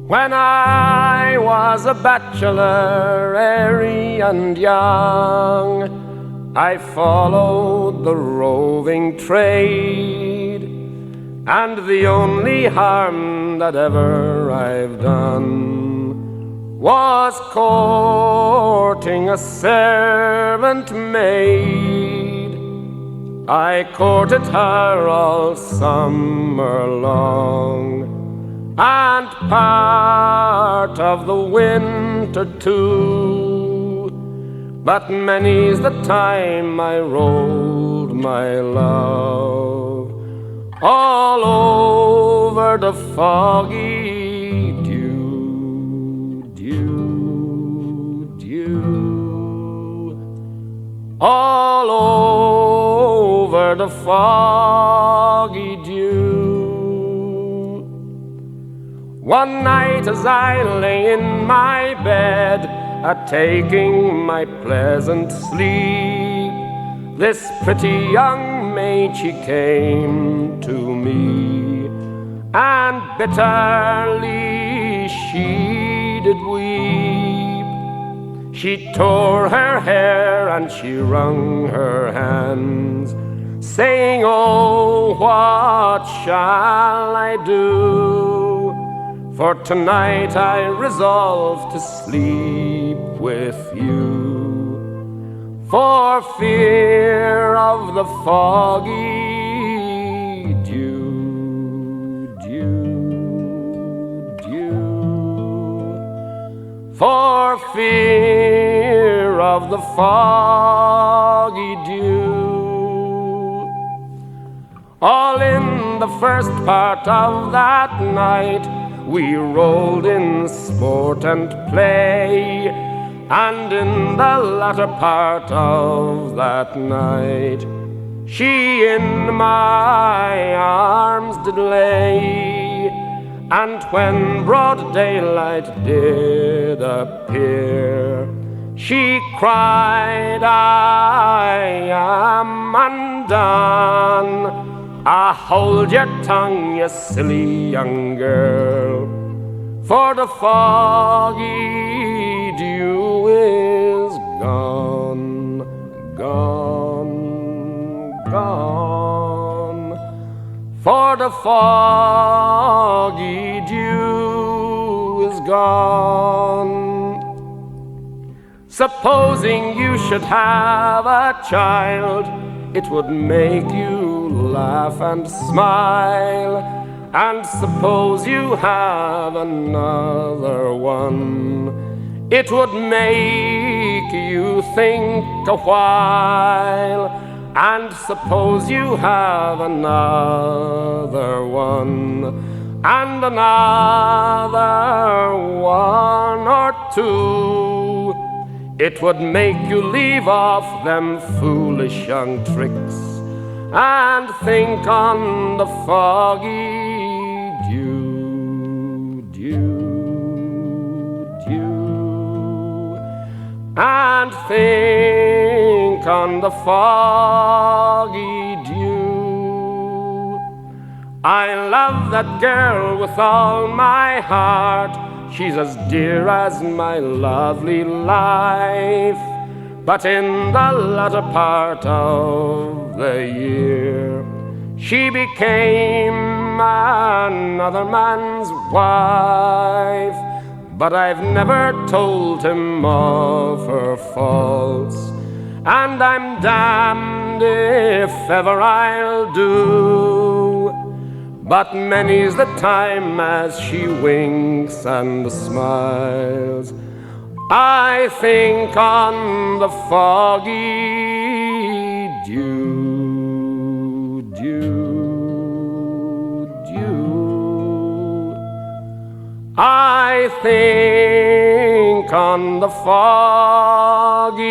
When I was a bachelor, airy and young, I followed the roving trade, and the only harm that ever I've done was courting a servant maid. I courted her all summer long, and part of the winter too. But many's the time I rolled my love all over the foggy dew, dew, dew, all over the foggy dew. One night as I lay in my bed, a-taking my pleasant sleep, this pretty young maid she came to me, and bitterly she did weep. She tore her hair and she wrung her hands, saying, "Oh, what shall I do? For tonight I resolve to sleep with you, for fear of the foggy dew, dew, dew, for fear of the foggy dew." All in the first part of that night we rolled in sport and play, and in the latter part of that night she in my arms did lay. And when broad daylight did appear, she cried, "I am undone." Ah, hold your tongue, you silly young girl, for the foggy dew is gone, gone, gone, for the foggy dew is gone. Supposing you should have a child, it would make you laugh and smile. And suppose you have another one, it would make you think a while. And suppose you have another one, and another one or two, it would make you leave off them foolish young tricks and think on the foggy dew, dew, dew, and think on the foggy dew. I love that girl with all my heart, she's as dear as my lovely life. But in the latter part of the year, she became another man's wife. But I've never told him of her faults, and I'm damned if ever I'll do. But many's the time as she winks and smiles, I think on the foggy dew, dew, dew. I think on the foggy